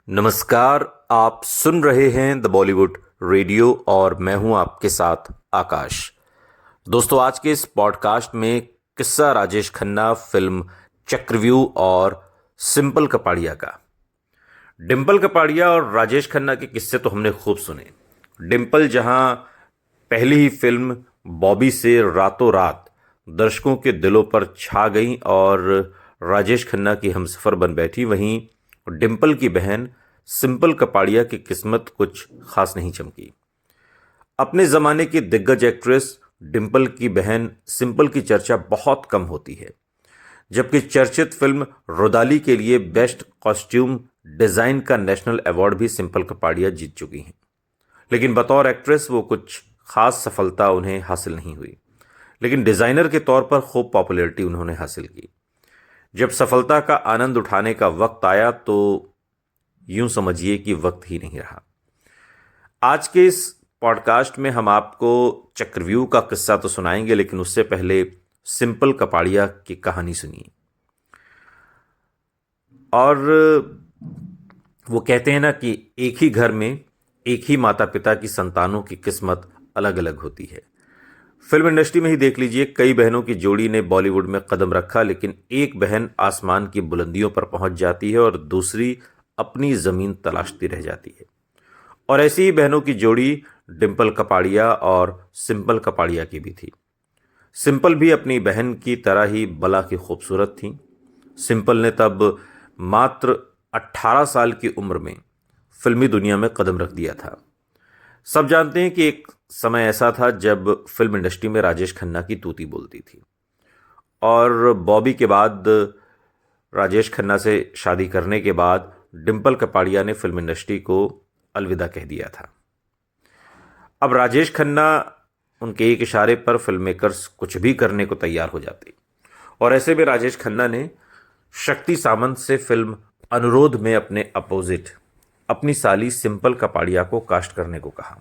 नमस्कार। आप सुन रहे हैं द बॉलीवुड रेडियो और मैं हूं आपके साथ आकाश। दोस्तों, आज के इस पॉडकास्ट में किस्सा राजेश खन्ना फिल्म चक्रव्यूह और सिंपल कपाड़िया का। डिंपल कपाड़िया और राजेश खन्ना के किस्से तो हमने खूब सुने। डिंपल जहां पहली ही फिल्म बॉबी से रातों रात दर्शकों के दिलों पर छा गई और राजेश खन्ना की हमसफर बन बैठी, वहीं डिंपल की बहन सिंपल कपाड़िया की किस्मत कुछ खास नहीं चमकी। अपने जमाने की दिग्गज एक्ट्रेस डिंपल की बहन सिंपल की चर्चा बहुत कम होती है, जबकि चर्चित फिल्म रुदाली के लिए बेस्ट कॉस्ट्यूम डिजाइन का नेशनल अवार्ड भी सिंपल कपाड़िया जीत चुकी हैं। लेकिन बतौर एक्ट्रेस वो कुछ खास सफलता उन्हें हासिल नहीं हुई, लेकिन डिजाइनर के तौर पर खूब पॉपुलैरिटी उन्होंने हासिल की। जब सफलता का आनंद उठाने का वक्त आया तो यूं समझिए कि वक्त ही नहीं रहा। आज के इस पॉडकास्ट में हम आपको चक्रव्यूह का किस्सा तो सुनाएंगे, लेकिन उससे पहले सिंपल कपाड़िया की कहानी सुनिए। और वो कहते हैं ना कि एक ही घर में एक ही माता पिता की संतानों की किस्मत अलग अलग होती है। फिल्म इंडस्ट्री में ही देख लीजिए, कई बहनों की जोड़ी ने बॉलीवुड में कदम रखा, लेकिन एक बहन आसमान की बुलंदियों पर पहुंच जाती है और दूसरी अपनी जमीन तलाशती रह जाती है। और ऐसी ही बहनों की जोड़ी डिंपल कपाड़िया और सिंपल कपाड़िया की भी थी। सिंपल भी अपनी बहन की तरह ही बला की खूबसूरत थी। सिंपल ने तब मात्र 18 साल की उम्र में फिल्मी दुनिया में कदम रख दिया था। सब जानते हैं कि एक समय ऐसा था जब फिल्म इंडस्ट्री में राजेश खन्ना की तूती बोलती थी, और बॉबी के बाद राजेश खन्ना से शादी करने के बाद डिंपल कपाड़िया ने फिल्म इंडस्ट्री को अलविदा कह दिया था। अब राजेश खन्ना, उनके एक इशारे पर फिल्म मेकर्स कुछ भी करने को तैयार हो जाते, और ऐसे में राजेश खन्ना ने शक्ति सामंत से फिल्म अनुरोध में अपने अपोजिट अपनी साली सिंपल कपाड़िया को कास्ट करने को कहा।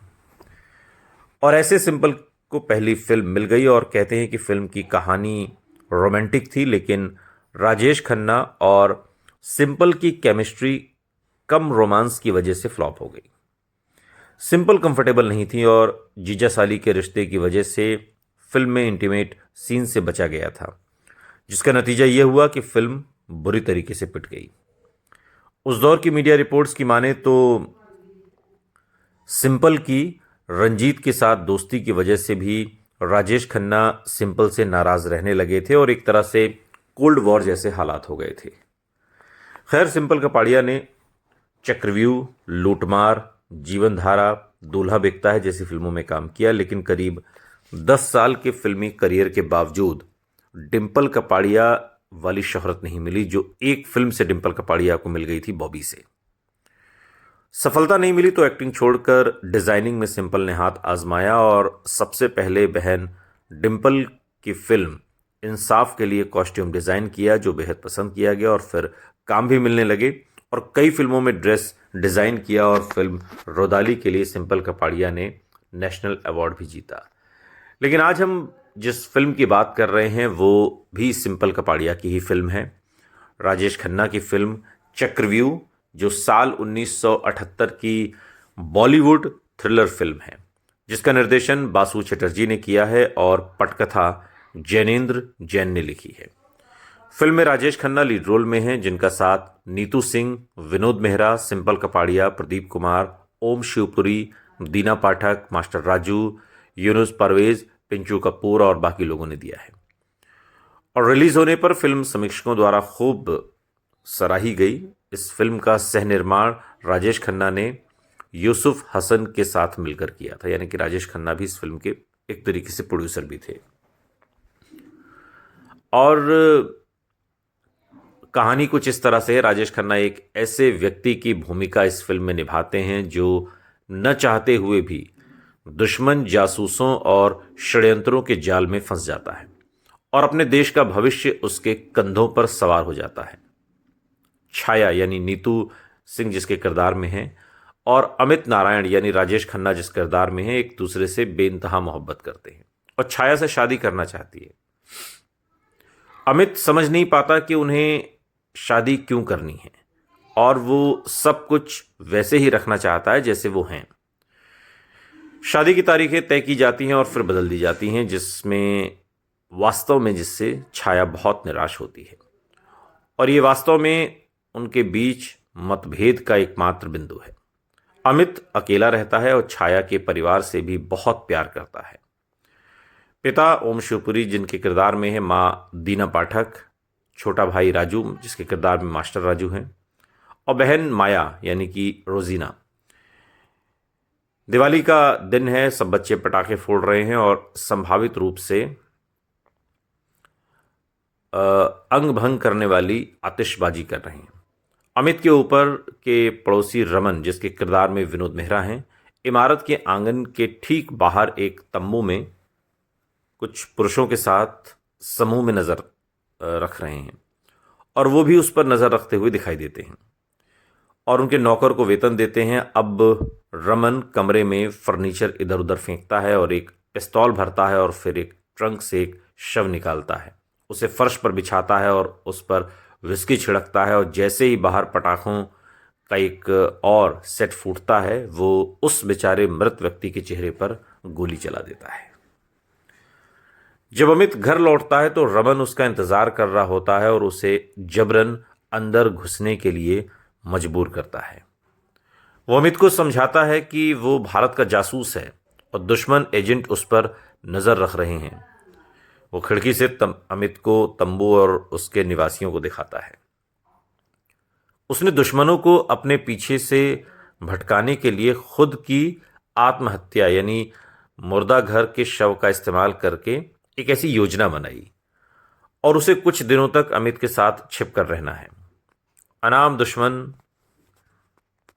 और ऐसे सिंपल को पहली फिल्म मिल गई, और कहते हैं कि फिल्म की कहानी रोमांटिक थी, लेकिन राजेश खन्ना और सिंपल की केमिस्ट्री कम रोमांस की वजह से फ्लॉप हो गई। सिंपल कंफर्टेबल नहीं थी और जीजा साली के रिश्ते की वजह से फिल्म में इंटीमेट सीन से बचा गया था, जिसका नतीजा यह हुआ कि फिल्म बुरी तरीके से पिट गई। उस दौर की मीडिया रिपोर्ट्स की माने तो सिंपल की रंजीत के साथ दोस्ती की वजह से भी राजेश खन्ना सिंपल से नाराज रहने लगे थे और एक तरह से कोल्ड वॉर जैसे हालात हो गए थे। खैर, सिंपल कपाड़िया ने चक्रव्यूह, लूटमार, जीवनधारा, दूल्हा बिकता है जैसी फिल्मों में काम किया, लेकिन करीब 10 साल के फिल्मी करियर के बावजूद डिंपल कपाड़िया वाली शोहरत नहीं मिली जो एक फिल्म से डिंपल कपाड़िया को मिल गई थी, बॉबी से। सफलता नहीं मिली तो एक्टिंग छोड़कर डिजाइनिंग में सिंपल ने हाथ आजमाया और सबसे पहले बहन डिंपल की फिल्म इंसाफ के लिए कॉस्ट्यूम डिजाइन किया, जो बेहद पसंद किया गया, और फिर काम भी मिलने लगे और कई फिल्मों में ड्रेस डिजाइन किया, और फिल्म रुदाली के लिए सिंपल कपाड़िया ने नेशनल अवार्ड भी जीता। लेकिन आज हम जिस फिल्म की बात कर रहे हैं वो भी सिंपल कपाड़िया की ही फिल्म है, राजेश खन्ना की फिल्म चक्रव्यूह, जो साल 1978 की बॉलीवुड थ्रिलर फिल्म है, जिसका निर्देशन बासु चटर्जी ने किया है और पटकथा जैनेंद्र जैन ने लिखी है। फिल्म में राजेश खन्ना लीड रोल में हैं, जिनका साथ नीतू सिंह, विनोद मेहरा, सिंपल कपाड़िया, प्रदीप कुमार, ओम शिवपुरी, दीना पाठक, मास्टर राजू, यूनुस परवेज, पिंचू कपूर और बाकी लोगों ने दिया है। और रिलीज होने पर फिल्म समीक्षकों द्वारा खूब सराही गई। इस फिल्म का सह निर्माण राजेश खन्ना ने यूसुफ हसन के साथ मिलकर किया था, यानी कि राजेश खन्ना भी इस फिल्म के एक तरीके से प्रोड्यूसर भी थे। और कहानी कुछ इस तरह से है। राजेश खन्ना एक ऐसे व्यक्ति की भूमिका इस फिल्म में निभाते हैं जो न चाहते हुए भी दुश्मन, जासूसों और षड्यंत्रों के जाल में फंस जाता है और अपने देश का भविष्य उसके कंधों पर सवार हो जाता है। छाया यानी नीतू सिंह जिसके किरदार में है, और अमित नारायण यानी राजेश खन्ना जिस किरदार में है, एक दूसरे से बेइंतहा मोहब्बत करते हैं और छाया से शादी करना चाहती है। अमित समझ नहीं पाता कि उन्हें शादी क्यों करनी है और वो सब कुछ वैसे ही रखना चाहता है जैसे वो हैं। शादी की तारीखें तय की जाती हैं और फिर बदल दी जाती हैं, जिससे छाया बहुत निराश होती है। और ये वास्तव में उनके बीच मतभेद का एकमात्र बिंदु है। अमित अकेला रहता है और छाया के परिवार से भी बहुत प्यार करता है। पिता ओम शिवपुरी, जिनके किरदार में है माँ दीना पाठक, छोटा भाई राजू, जिसके किरदार में मास्टर राजू हैं, और बहन माया यानी कि रोजीना। दिवाली का दिन है, सब बच्चे पटाखे फोड़ रहे हैं और संभावित रूप से अंग भंग करने वाली आतिशबाजी कर रहे हैं। अमित के ऊपर के पड़ोसी रमन, जिसके किरदार में विनोद मेहरा हैं, इमारत के आंगन के ठीक बाहर एक तंबू में कुछ पुरुषों के साथ समूह में नज़र रख रहे हैं और वो भी उस पर नज़र रखते हुए दिखाई देते हैं और उनके नौकर को वेतन देते हैं। अब रमन कमरे में फर्नीचर इधर उधर फेंकता है और एक पिस्तौल भरता है और फिर एक ट्रंक से एक शव निकालता है, उसे फर्श पर बिछाता है और उस पर विस्की छिड़कता है। और जैसे ही बाहर पटाखों का एक और सेट फूटता है, वो उस बेचारे मृत व्यक्ति के चेहरे पर गोली चला देता है। जब अमित घर लौटता है तो रमन उसका इंतजार कर रहा होता है और उसे जबरन अंदर घुसने के लिए मजबूर करता है। वो अमित को समझाता है कि वो भारत का जासूस है और दुश्मन एजेंट उस पर नजर रख रहे हैं। वो खिड़की से अमित को तंबू और उसके निवासियों को दिखाता है। उसने दुश्मनों को अपने पीछे से भटकाने के लिए खुद की आत्महत्या यानी मुर्दा घर के शव का इस्तेमाल करके एक ऐसी योजना बनाई और उसे कुछ दिनों तक अमित के साथ छिपकर रहना है। अनाम दुश्मन,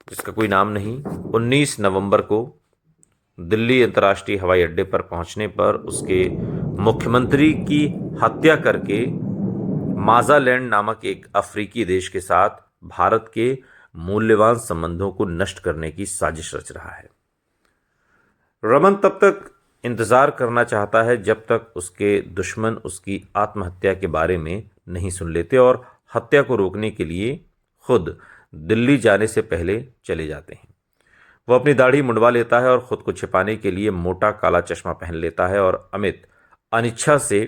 जिसका कोई नाम नहीं, 19 नवंबर को दिल्ली अंतर्राष्ट्रीय हवाई अड्डे पर पहुंचने पर उसके मुख्यमंत्री की हत्या करके माज़ालैंड नामक एक अफ्रीकी देश के साथ भारत के मूल्यवान संबंधों को नष्ट करने की साजिश रच रहा है। रमन तब तक इंतजार करना चाहता है जब तक उसके दुश्मन उसकी आत्महत्या के बारे में नहीं सुन लेते और हत्या को रोकने के लिए खुद दिल्ली जाने से पहले चले जाते हैं। वो अपनी दाढ़ी मुंडवा लेता है और खुद को छिपाने के लिए मोटा काला चश्मा पहन लेता है और अमित अनिच्छा से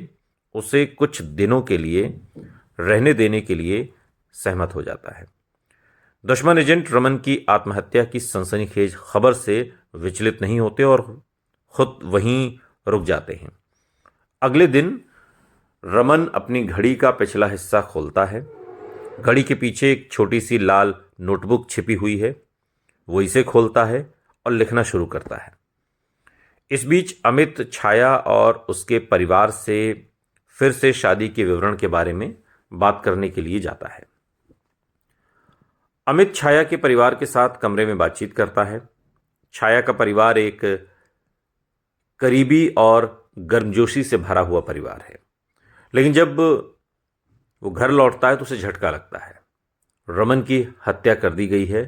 उसे कुछ दिनों के लिए रहने देने के लिए सहमत हो जाता है। दुश्मन एजेंट रमन की आत्महत्या की सनसनीखेज खबर से विचलित नहीं होते और खुद वहीं रुक जाते हैं। अगले दिन रमन अपनी घड़ी का पिछला हिस्सा खोलता है। घड़ी के पीछे एक छोटी सी लाल नोटबुक छिपी हुई है। वो इसे खोलता है और लिखना शुरू करता है। इस बीच अमित छाया और उसके परिवार से फिर से शादी के विवरण के बारे में बात करने के लिए जाता है। अमित छाया के परिवार के साथ कमरे में बातचीत करता है। छाया का परिवार एक करीबी और गर्मजोशी से भरा हुआ परिवार है, लेकिन जब वो घर लौटता है तो उसे झटका लगता है। रमन की हत्या कर दी गई है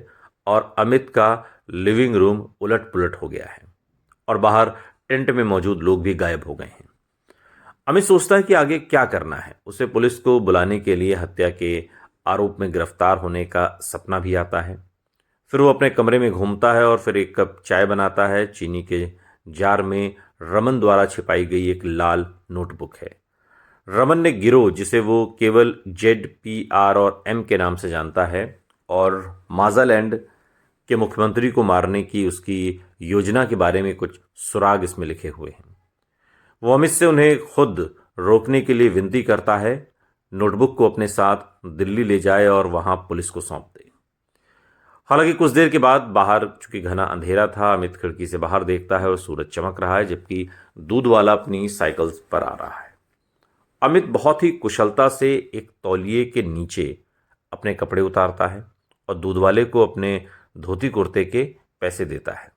और अमित का लिविंग रूम उलट पुलट हो गया है और बाहर टेंट में मौजूद लोग भी गायब हो गए हैं। अमित सोचता है कि आगे क्या करना है। उसे पुलिस को बुलाने के लिए हत्या के आरोप में गिरफ्तार होने का सपना भी आता है। फिर वो अपने कमरे में घूमता है और फिर एक कप चाय बनाता है। चीनी के जार में रमन द्वारा छिपाई गई एक लाल नोटबुक है। रमन ने गिरोह, जिसे वो केवल ZPR और M के नाम से जानता है, और माज़ालैंड के मुख्यमंत्री को मारने की उसकी योजना के बारे में कुछ सुराग इसमें लिखे हुए हैं। वो अमित से उन्हें खुद रोकने के लिए विनती करता है, नोटबुक को अपने साथ दिल्ली ले जाए और वहां पुलिस को सौंप दे। हालांकि कुछ देर के बाद बाहर, चूंकि घना अंधेरा था, अमित खिड़की से बाहर देखता है और सूरज चमक रहा है जबकि दूध वाला अपनी साइकिल पर आ रहा है। अमित बहुत ही कुशलता से एक तौलिए के नीचे अपने कपड़े उतारता है और दूध वाले को अपने धोती कुर्ते के पैसे देता है,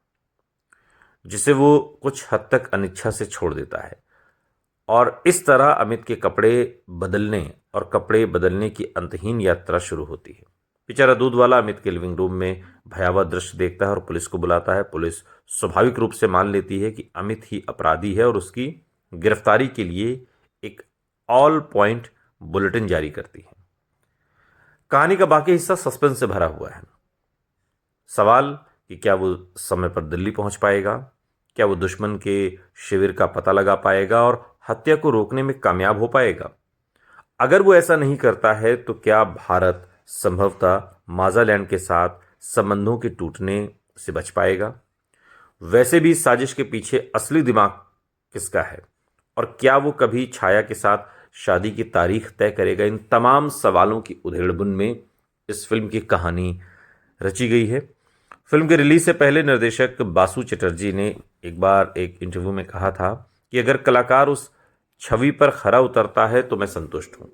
जिसे वो कुछ हद तक अनिच्छा से छोड़ देता है। और इस तरह अमित के कपड़े बदलने की अंतहीन यात्रा शुरू होती है। बेचारा दूध वाला अमित के लिविंग रूम में भयावह दृश्य देखता है और पुलिस को बुलाता है। पुलिस स्वाभाविक रूप से मान लेती है कि अमित ही अपराधी है और उसकी गिरफ्तारी के लिए एक ऑल पॉइंट बुलेटिन जारी करती है। कहानी का बाकी हिस्सा सस्पेंस से भरा हुआ है। सवाल कि क्या वो समय पर दिल्ली पहुंच पाएगा, क्या वो दुश्मन के शिविर का पता लगा पाएगा और हत्या को रोकने में कामयाब हो पाएगा। अगर वो ऐसा नहीं करता है तो क्या भारत संभवतः माज़ालैंड के साथ संबंधों के टूटने से बच पाएगा। वैसे भी साजिश के पीछे असली दिमाग किसका है और क्या वो कभी छाया के साथ शादी की तारीख तय करेगा। इन तमाम सवालों की उधेड़बुन में इस फिल्म की कहानी रची गई है। फिल्म के रिलीज से पहले निर्देशक बासु चटर्जी ने एक बार एक इंटरव्यू में कहा था कि अगर कलाकार उस छवि पर खरा उतरता है तो मैं संतुष्ट हूं।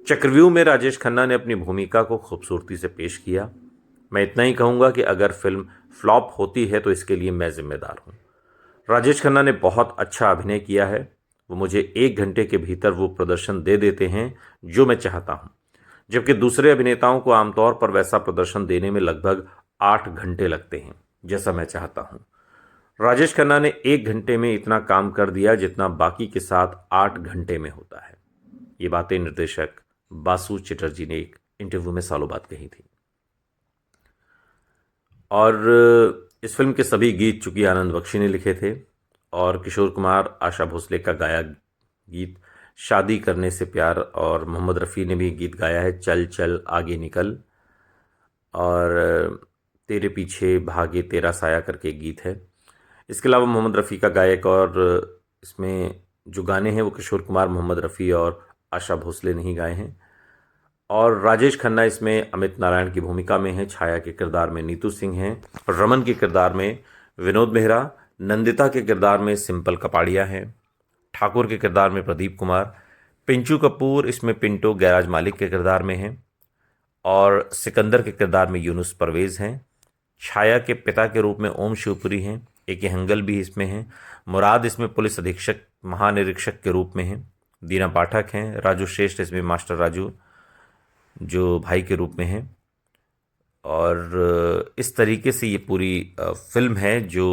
चक्रव्यूह में राजेश खन्ना ने अपनी भूमिका को खूबसूरती से पेश किया। मैं इतना ही कहूंगा कि अगर फिल्म फ्लॉप होती है तो इसके लिए मैं जिम्मेदार हूं। राजेश खन्ना ने बहुत अच्छा अभिनय किया है। वो मुझे 1 घंटे के भीतर वो प्रदर्शन दे देते हैं जो मैं चाहता हूं, जबकि दूसरे अभिनेताओं को आमतौर पर वैसा प्रदर्शन देने में लगभग 8 घंटे लगते हैं जैसा मैं चाहता हूं। राजेश खन्ना ने 1 घंटे में इतना काम कर दिया जितना बाकी के साथ 8 घंटे में होता है। ये बातें निर्देशक बासु चटर्जी ने एक इंटरव्यू में सालों बाद कही थी। और इस फिल्म के सभी गीत चूंकि आनंद बख्शी ने लिखे थे और किशोर कुमार, आशा भोसले का गाया गीत शादी करने से प्यार, और मोहम्मद रफ़ी ने भी गीत गाया है चल चल आगे निकल, और तेरे पीछे भागे तेरा साया करके एक गीत है। इसके अलावा मोहम्मद रफ़ी का गायक और इसमें जो गाने हैं वो किशोर कुमार, मोहम्मद रफ़ी और आशा भोसले ने ही गाए हैं। और राजेश खन्ना इसमें अमित नारायण की भूमिका में है, छाया के किरदार में नीतू सिंह हैं, रमन के किरदार में विनोद मेहरा, नंदिता के किरदार में सिंपल कपाड़िया हैं, ठाकुर के किरदार में प्रदीप कुमार, पिंचू कपूर इसमें पिंटो गैराज मालिक के किरदार में हैं, और सिकंदर के किरदार में यूनुस परवेज़ हैं। छाया के पिता के रूप में ओम शिवपुरी हैं, एक हंगल भी इसमें हैं। मुराद इसमें पुलिस अधीक्षक महानिरीक्षक के रूप में हैं। दीना पाठक हैं। राजू श्रेष्ठ इसमें मास्टर राजू जो भाई के रूप में हैं। और इस तरीके से ये पूरी फिल्म है जो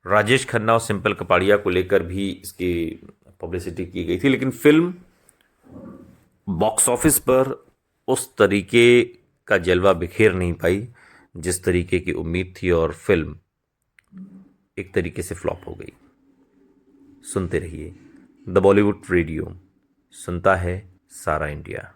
राजेश खन्ना और सिंपल कपाड़िया को लेकर भी इसकी पब्लिसिटी की गई थी, लेकिन फिल्म बॉक्स ऑफिस पर उस तरीके का जलवा बिखेर नहीं पाई जिस तरीके की उम्मीद थी, और फिल्म एक तरीके से फ्लॉप हो गई। सुनते रहिए द बॉलीवुड रेडियो, सुनता है सारा इंडिया।